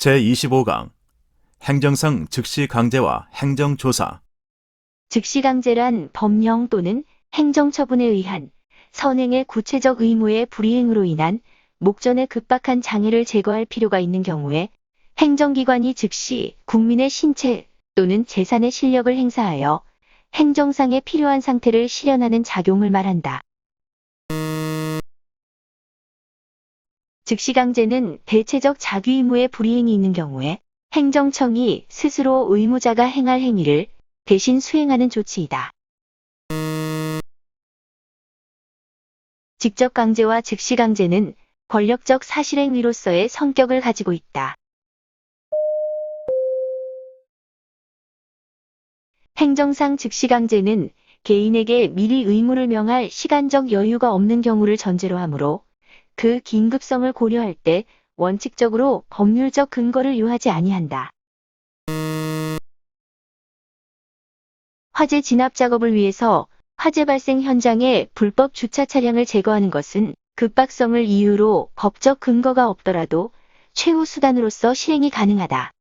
제25강 행정상 즉시강제와 행정조사. 즉시강제란 법령 또는 행정처분에 의한 선행의 구체적 의무의 불이행으로 인한 목전에 급박한 장애를 제거할 필요가 있는 경우에 행정기관이 즉시 국민의 신체 또는 재산의 실력을 행사하여 행정상에 필요한 상태를 실현하는 작용을 말한다. 즉시강제는 대체적 자규의무의 불이행이 있는 경우에 행정청이 스스로 의무자가 행할 행위를 대신 수행하는 조치이다. 직접강제와 즉시강제는 권력적 사실행위로서의 성격을 가지고 있다. 행정상 즉시강제는 개인에게 미리 의무를 명할 시간적 여유가 없는 경우를 전제로 하므로 그 긴급성을 고려할 때 원칙적으로 법률적 근거를 요하지 아니한다. 화재 진압 작업을 위해서 화재 발생 현장에 불법 주차 차량을 제거하는 것은 급박성을 이유로 법적 근거가 없더라도 최후 수단으로서 실행이 가능하다.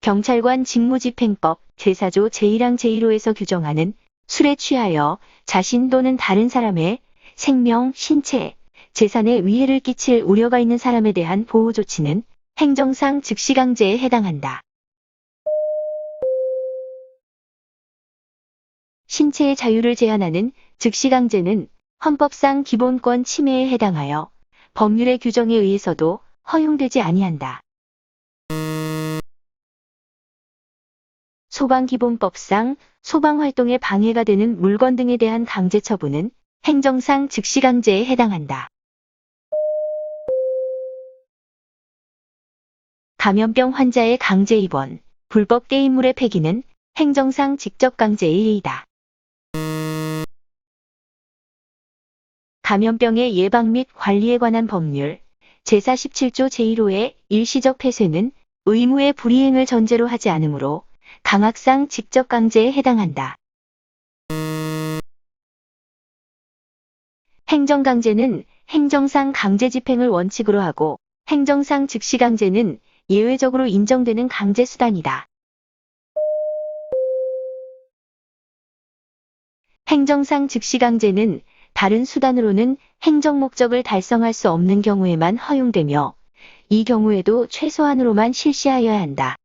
경찰관 직무집행법 제4조 제1항 제1호에서 규정하는 술에 취하여 자신 또는 다른 사람의 생명, 신체, 재산에 위해를 끼칠 우려가 있는 사람에 대한 보호 조치는 행정상 즉시강제에 해당한다. 신체의 자유를 제한하는 즉시강제는 헌법상 기본권 침해에 해당하여 법률의 규정에 의해서도 허용되지 아니한다. 소방기본법상 소방활동에 방해가 되는 물건 등에 대한 강제처분은 행정상 즉시강제에 해당한다. 감염병 환자의 강제 입원, 불법 게임물의 폐기는 행정상 직접강제의 예이다. 감염병의 예방 및 관리에 관한 법률 제47조 제1호의 일시적 폐쇄는 의무의 불이행을 전제로 하지 않으므로 강학상 직접강제에 해당한다. 행정강제는 행정상 강제 집행을 원칙으로 하고 행정상 즉시강제는 예외적으로 인정되는 강제수단이다. 행정상 즉시강제는 다른 수단으로는 행정 목적을 달성할 수 없는 경우에만 허용되며 이 경우에도 최소한으로만 실시하여야 한다.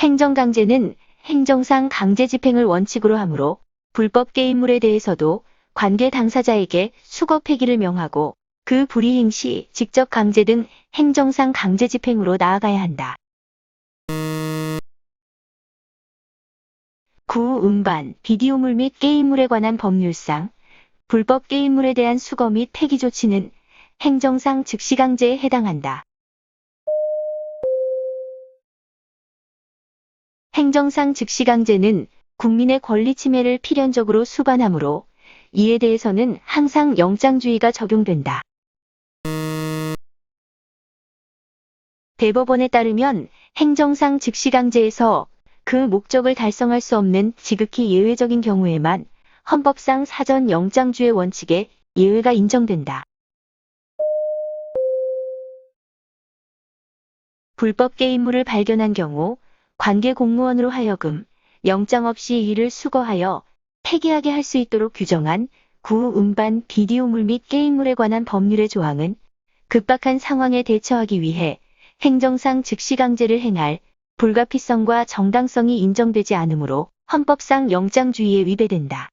행정강제는 행정상 강제 집행을 원칙으로 하므로 불법 게임물에 대해서도 관계 당사자에게 수거 폐기를 명하고 그 불이행 시 직접 강제 등 행정상 강제 집행으로 나아가야 한다. 구 음반, 비디오물 및 게임물에 관한 법률상 불법 게임물에 대한 수거 및 폐기 조치는 행정상 즉시강제에 해당한다. 행정상 즉시강제는 국민의 권리 침해를 필연적으로 수반하므로 이에 대해서는 항상 영장주의가 적용된다. 대법원에 따르면 행정상 즉시강제에서 그 목적을 달성할 수 없는 지극히 예외적인 경우에만 헌법상 사전 영장주의 원칙에 예외가 인정된다. 불법 게임물을 발견한 경우 관계 공무원으로 하여금 영장 없이 이를 수거하여 폐기하게 할 수 있도록 규정한 구 음반, 비디오물 및 게임물에 관한 법률의 조항은 급박한 상황에 대처하기 위해 행정상 즉시강제를 행할 불가피성과 정당성이 인정되지 않으므로 헌법상 영장주의에 위배된다.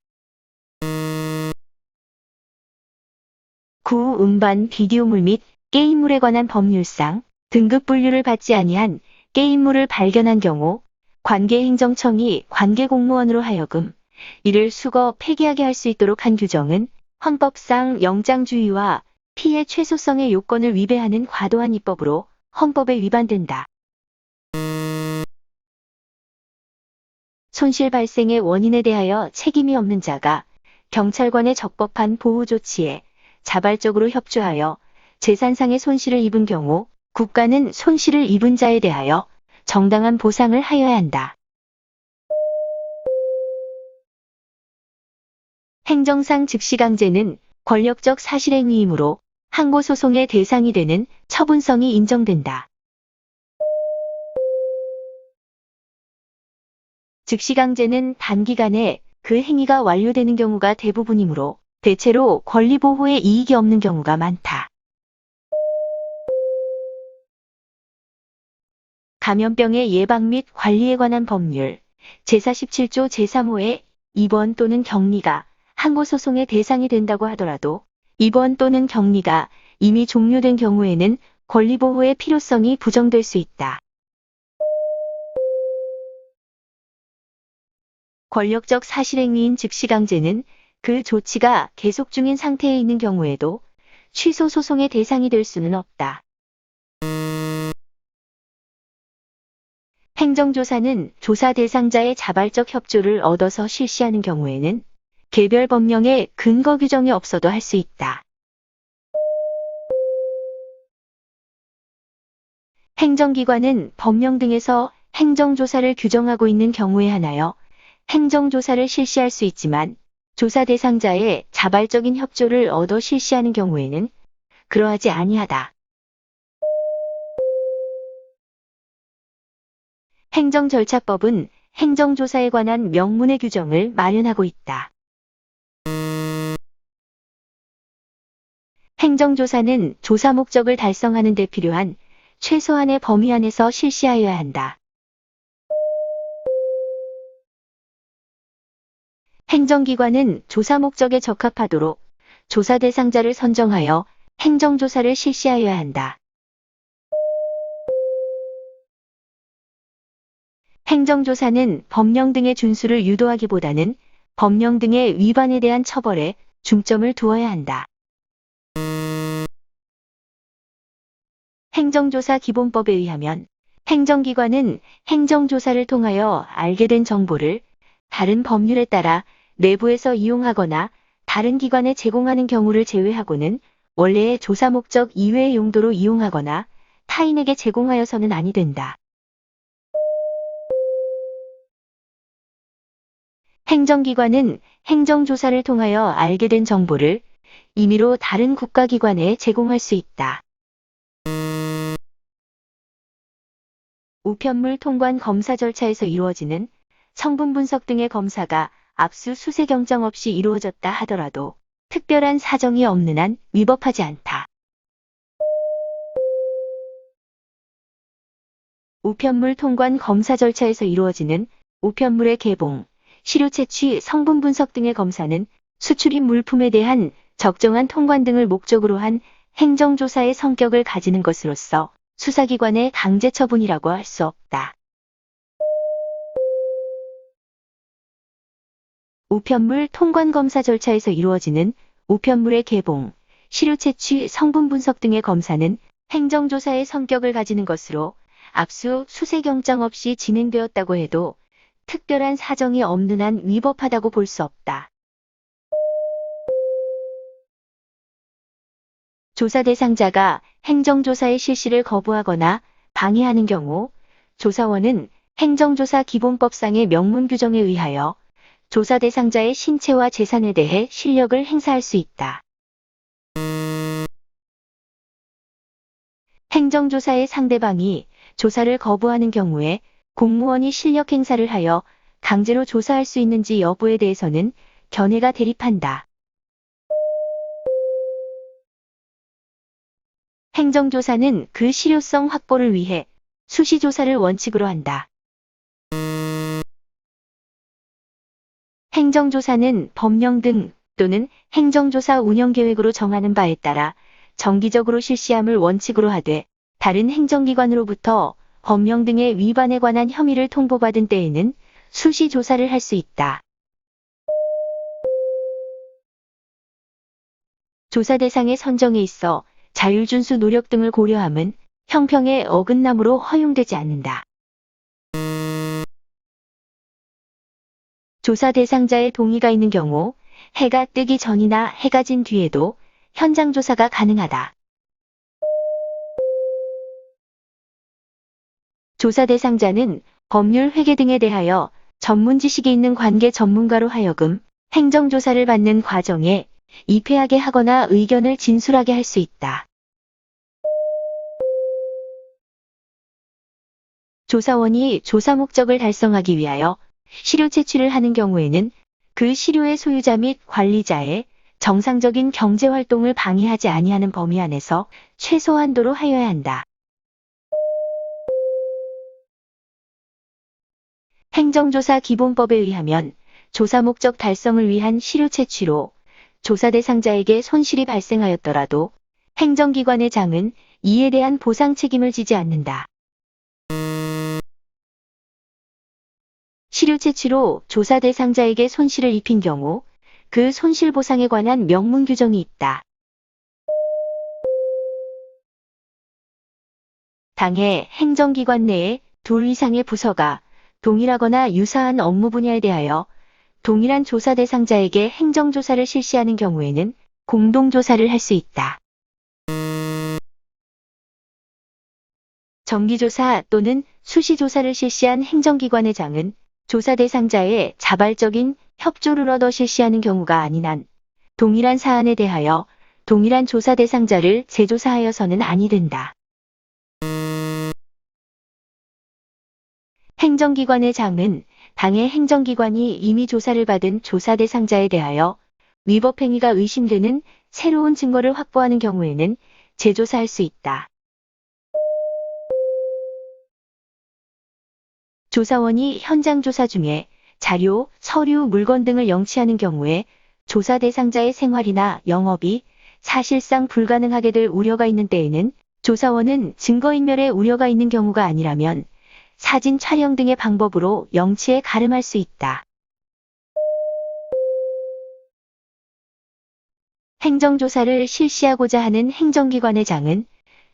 구 음반, 비디오물 및 게임물에 관한 법률상 등급 분류를 받지 아니한 게임물을 발견한 경우 관계행정청이 관계공무원으로 하여금 이를 수거 폐기하게 할 수 있도록 한 규정은 헌법상 영장주의와 피해 최소성의 요건을 위배하는 과도한 입법으로 헌법에 위반된다. 손실 발생의 원인에 대하여 책임이 없는 자가 경찰관의 적법한 보호 조치에 자발적으로 협조하여 재산상의 손실을 입은 경우 국가는 손실을 입은 자에 대하여 정당한 보상을 하여야 한다. 행정상 즉시강제는 권력적 사실행위이므로 항고소송의 대상이 되는 처분성이 인정된다. 즉시강제는 단기간에 그 행위가 완료되는 경우가 대부분이므로 대체로 권리보호에 이익이 없는 경우가 많다. 감염병의 예방 및 관리에 관한 법률 제47조 제3호의 입원 또는 격리가 항고소송의 대상이 된다고 하더라도 입원 또는 격리가 이미 종료된 경우에는 권리보호의 필요성이 부정될 수 있다. 권력적 사실행위인 즉시강제는 그 조치가 계속 중인 상태에 있는 경우에도 취소 소송의 대상이 될 수는 없다. 행정조사는 조사 대상자의 자발적 협조를 얻어서 실시하는 경우에는 개별 법령에 근거 규정이 없어도 할 수 있다. 행정기관은 법령 등에서 행정조사를 규정하고 있는 경우에 한하여 행정조사를 실시할 수 있지만 조사 대상자의 자발적인 협조를 얻어 실시하는 경우에는 그러하지 아니하다. 행정절차법은 행정조사에 관한 명문의 규정을 마련하고 있다. 행정조사는 조사 목적을 달성하는 데 필요한 최소한의 범위 안에서 실시하여야 한다. 행정기관은 조사 목적에 적합하도록 조사 대상자를 선정하여 행정조사를 실시하여야 한다. 행정조사는 법령 등의 준수를 유도하기보다는 법령 등의 위반에 대한 처벌에 중점을 두어야 한다. 행정조사 기본법에 의하면 행정기관은 행정조사를 통하여 알게 된 정보를 다른 법률에 따라 내부에서 이용하거나 다른 기관에 제공하는 경우를 제외하고는 원래의 조사 목적 이외의 용도로 이용하거나 타인에게 제공하여서는 아니 된다. 행정기관은 행정조사를 통하여 알게 된 정보를 임의로 다른 국가기관에 제공할 수 있다. 우편물 통관 검사 절차에서 이루어지는 성분 분석 등의 검사가 압수수색영장 없이 이루어졌다 하더라도 특별한 사정이 없는 한 위법하지 않다. 우편물 통관 검사 절차에서 이루어지는 우편물의 개봉, 시료 채취, 성분 분석 등의 검사는 수출입 물품에 대한 적정한 통관 등을 목적으로 한 행정조사의 성격을 가지는 것으로서 수사기관의 강제처분이라고 할 수 없다. 우편물 통관 검사 절차에서 이루어지는 우편물의 개봉, 시료 채취, 성분 분석 등의 검사는 행정조사의 성격을 가지는 것으로 압수수색영장 없이 진행되었다고 해도 특별한 사정이 없는 한 위법하다고 볼 수 없다. 조사 대상자가 행정조사의 실시를 거부하거나 방해하는 경우 조사원은 행정조사 기본법상의 명문 규정에 의하여 조사 대상자의 신체와 재산에 대해 실력을 행사할 수 있다. 행정조사의 상대방이 조사를 거부하는 경우에 공무원이 실력 행사를 하여 강제로 조사할 수 있는지 여부에 대해서는 견해가 대립한다. 행정조사는 그 실효성 확보를 위해 수시조사를 원칙으로 한다. 행정조사는 법령 등 또는 행정조사 운영계획으로 정하는 바에 따라 정기적으로 실시함을 원칙으로 하되 다른 행정기관으로부터 법령 등의 위반에 관한 혐의를 통보받은 때에는 수시조사를 할 수 있다. 조사 대상의 선정에 있어 자율준수 노력 등을 고려함은 형평의 어긋남으로 허용되지 않는다. 조사 대상자의 동의가 있는 경우 해가 뜨기 전이나 해가 진 뒤에도 현장 조사가 가능하다. 조사 대상자는 법률 회계 등에 대하여 전문 지식이 있는 관계 전문가로 하여금 행정조사를 받는 과정에 입회하게 하거나 의견을 진술하게 할 수 있다. 조사원이 조사 목적을 달성하기 위하여 시료 채취를 하는 경우에는 그 시료의 소유자 및 관리자의 정상적인 경제활동을 방해하지 아니하는 범위 안에서 최소한도로 하여야 한다. 행정조사 기본법에 의하면 조사 목적 달성을 위한 시료 채취로 조사 대상자에게 손실이 발생하였더라도 행정기관의 장은 이에 대한 보상 책임을 지지 않는다. 시료 채취로 조사 대상자에게 손실을 입힌 경우 그 손실 보상에 관한 명문 규정이 있다. 당해 행정기관 내에 둘 이상의 부서가 동일하거나 유사한 업무 분야에 대하여 동일한 조사 대상자에게 행정조사를 실시하는 경우에는 공동조사를 할 수 있다. 정기조사 또는 수시조사를 실시한 행정기관의 장은 조사 대상자의 자발적인 협조를 얻어 실시하는 경우가 아닌 한 동일한 사안에 대하여 동일한 조사 대상자를 재조사하여서는 아니 된다. 행정기관의 장은 당의 행정기관이 이미 조사를 받은 조사 대상자에 대하여 위법행위가 의심되는 새로운 증거를 확보하는 경우에는 재조사할 수 있다. 조사원이 현장 조사 중에 자료, 서류, 물건 등을 영치하는 경우에 조사 대상자의 생활이나 영업이 사실상 불가능하게 될 우려가 있는 때에는 조사원은 증거인멸의 우려가 있는 경우가 아니라면 사진 촬영 등의 방법으로 영치에 가름할 수 있다. 행정조사를 실시하고자 하는 행정기관의 장은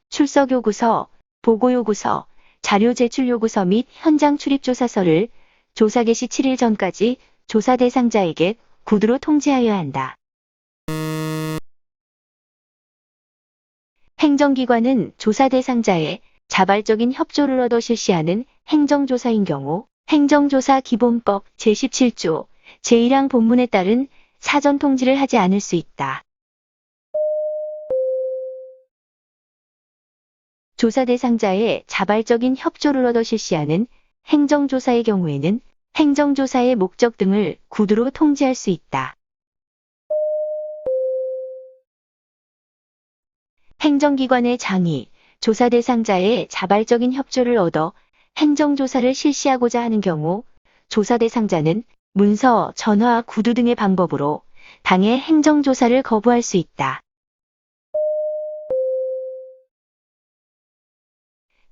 출석요구서, 보고요구서, 자료 제출요구서 및 현장 출입조사서를 조사 개시 7일 전까지 조사 대상자에게 구두로 통지하여야 한다. 행정기관은 조사 대상자의 자발적인 협조를 얻어 실시하는 행정조사인 경우 행정조사 기본법 제17조 제1항 본문에 따른 사전 통지를 하지 않을 수 있다. 조사 대상자의 자발적인 협조를 얻어 실시하는 행정조사의 경우에는 행정조사의 목적 등을 구두로 통지할 수 있다. 행정기관의 장이 조사 대상자의 자발적인 협조를 얻어 행정조사를 실시하고자 하는 경우 조사 대상자는 문서, 전화, 구두 등의 방법으로 당의 행정조사를 거부할 수 있다.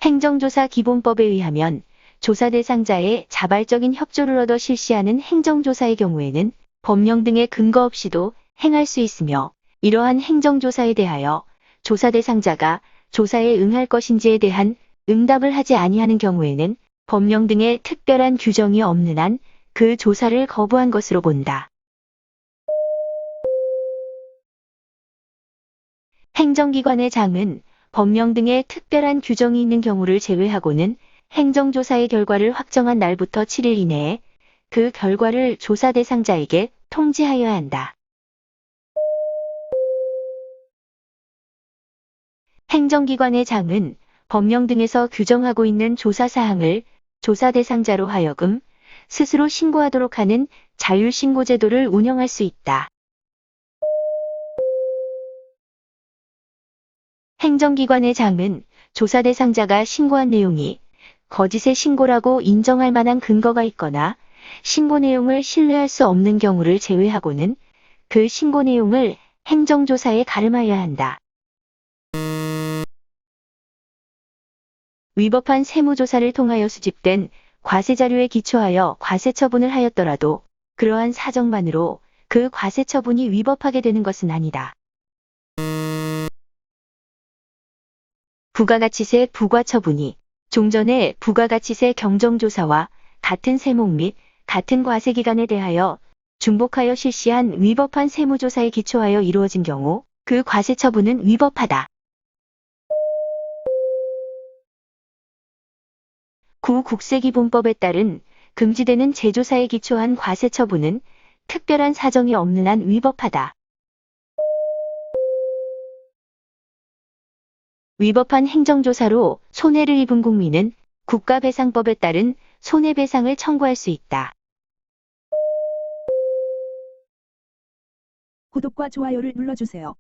행정조사 기본법에 의하면 조사 대상자의 자발적인 협조를 얻어 실시하는 행정조사의 경우에는 법령 등의 근거 없이도 행할 수 있으며 이러한 행정조사에 대하여 조사 대상자가 조사에 응할 것인지에 대한 응답을 하지 아니하는 경우에는 법령 등의 특별한 규정이 없는 한 그 조사를 거부한 것으로 본다. 행정기관의 장은 법령 등의 특별한 규정이 있는 경우를 제외하고는 행정조사의 결과를 확정한 날부터 7일 이내에 그 결과를 조사 대상자에게 통지하여야 한다. 행정기관의 장은 법령 등에서 규정하고 있는 조사 사항을 조사 대상자로 하여금 스스로 신고하도록 하는 자율신고 제도를 운영할 수 있다. 행정기관의 장은 조사 대상자가 신고한 내용이 거짓의 신고라고 인정할 만한 근거가 있거나 신고 내용을 신뢰할 수 없는 경우를 제외하고는 그 신고 내용을 행정조사에 가름하여야 한다. 위법한 세무조사를 통하여 수집된 과세자료에 기초하여 과세처분을 하였더라도 그러한 사정만으로 그 과세처분이 위법하게 되는 것은 아니다. 부가가치세 부과처분이 종전의 부가가치세 경정조사와 같은 세목 및 같은 과세기간에 대하여 중복하여 실시한 위법한 세무조사에 기초하여 이루어진 경우 그 과세처분은 위법하다. 구 국세기본법에 따른 금지되는 재조사에 기초한 과세처분은 특별한 사정이 없는 한 위법하다. 위법한 행정조사로 손해를 입은 국민은 국가배상법에 따른 손해배상을 청구할 수 있다. 구독과 좋아요를 눌러주세요.